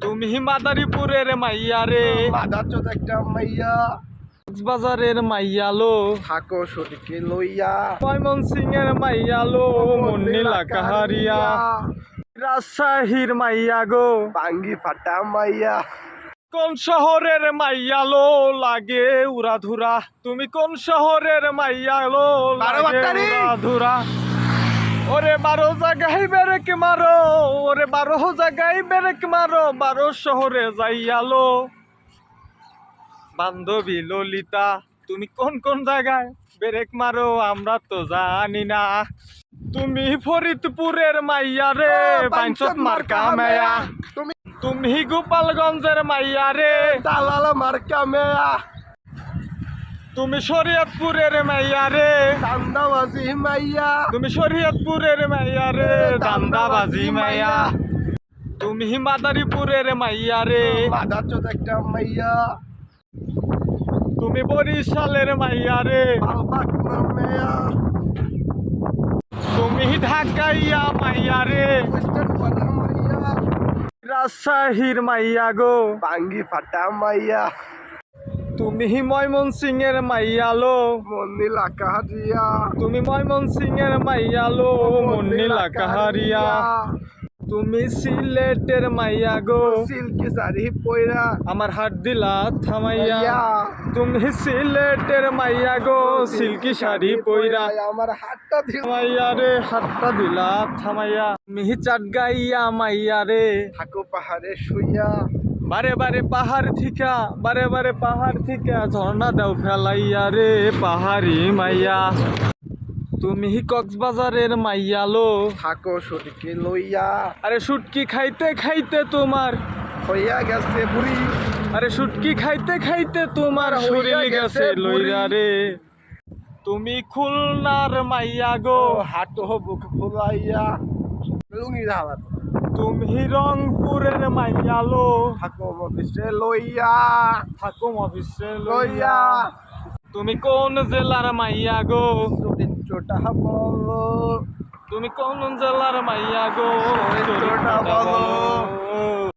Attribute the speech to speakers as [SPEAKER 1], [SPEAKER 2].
[SPEAKER 1] তুমি মাদারীপুরের মাইয়া রে,
[SPEAKER 2] মাদার চোদ একটা মাইয়া,
[SPEAKER 1] কক্সবাজারের মাইয়া লো,
[SPEAKER 2] থাকো সটিকে লইয়া,
[SPEAKER 1] ময়মনসিংহের মাইয়া লো, মন্নীলা কাহারিয়া, রাজশাহীর মাইয়া গো,
[SPEAKER 2] বাঙ্গি ফাটা মাইয়া।
[SPEAKER 1] কোন শহরের মাইয়া লো লাগে উড়াধুরা, তুমি কোন শহরের মাইয়া লো লাগে
[SPEAKER 2] বারোয়ারি।
[SPEAKER 1] উড়াধুরা। ওরে 12 জায়গায় বেরেক মারো, ওরে 12 জায়গায় বেরেক মারো, 12 শহরে যাইয়ালো। বান্ধবী ললিতা তুমি কোন কোন জায়গায় বেরেক মারো আমরা তো জানি না। তুমি ফরিদপুরের মাইয়া রে, বাইনচত মার্কা মেয়া,
[SPEAKER 2] তুমি
[SPEAKER 1] তুমি গোপালগঞ্জের মাইয়া রে,
[SPEAKER 2] দালাল মার্কা মেয়া,
[SPEAKER 1] তুমি শরীয়তপুরের মাইয়া রে,
[SPEAKER 2] দান্দাবাজি মাইয়া,
[SPEAKER 1] তুমি শরীয়তপুরের মাইয়া রে, দান্দাবাজি মাইয়া। তুমি মাদারীপুরের মাইয়া রে,
[SPEAKER 2] মাদার চোদ একটা মাইয়া,
[SPEAKER 1] তুমি বরিশালের মাইয়া রে,
[SPEAKER 2] পালপাকনা মেয়া,
[SPEAKER 1] তুমি ঢাকাইয়া মাইয়া রে,
[SPEAKER 2] ওয়েস্টার্ন পাড়া মাইয়া,
[SPEAKER 1] রাজশাহীর মাইয়া গো,
[SPEAKER 2] বাঙ্গি ফাটা মাইয়া,
[SPEAKER 1] তুমি ময়মনসিংহের মাইয়া লো,
[SPEAKER 2] মন্দিলা কাহারিয়া,
[SPEAKER 1] তুমি ময়মনসিংহের মাইয়া লো, মন্নীলা কাহারিয়া। তুমি সিলেটের মাইয়া গো,
[SPEAKER 2] সিল্কি শাড়ি পয়রা
[SPEAKER 1] আমার হাত দিলা থামাইয়া।
[SPEAKER 2] মাইয়া,
[SPEAKER 1] তুমি সিলেটের মাইয়া গো, সিল্কি শাড়ি পইরা
[SPEAKER 2] আমার হাতটা দিল
[SPEAKER 1] মাইয়া রে, হাতটা দিলা থামাইয়া। মিহি চাটগাইয়া মাইয়া রে,
[SPEAKER 2] থাকো পাহাড়ে শুইয়া,
[SPEAKER 1] বারে বারে পাহাড় থিকা, বারে বারে পাহাড় থিকা ঝর্ণা দাও ফেলাইয়া রে, পাহাড়ি মাইয়া। তুমি কক্সবাজারের মাইয়া লো,
[SPEAKER 2] থাকো সটিকে লইয়া,
[SPEAKER 1] আরে শুটকি খাইতে খাইতে তোমার,
[SPEAKER 2] হইয়া গেছে বুড়ি,
[SPEAKER 1] আরে শুটকি খাইতে খাইতে তোমার
[SPEAKER 2] হইয়া
[SPEAKER 1] শরীর
[SPEAKER 2] গেছে
[SPEAKER 1] গেছে লইরা
[SPEAKER 2] বুড়ি।
[SPEAKER 1] রে। তুমি খুলনার মাইয়া
[SPEAKER 2] ও
[SPEAKER 1] গো,
[SPEAKER 2] হাত বুক ফুলাইয়া, লুঙ্গি ধাবার,
[SPEAKER 1] তুমি রংপুরের মাইয়া লো,
[SPEAKER 2] থাকো মফিসে লইয়া,
[SPEAKER 1] থাকো অফিসে
[SPEAKER 2] লইয়া,
[SPEAKER 1] তুমি কোন জেলার মাইয়া গো,
[SPEAKER 2] চরিত্রটা বলো,
[SPEAKER 1] তুমি কোন জেলার মাইয়া গো,
[SPEAKER 2] চরিত্রটা বলো।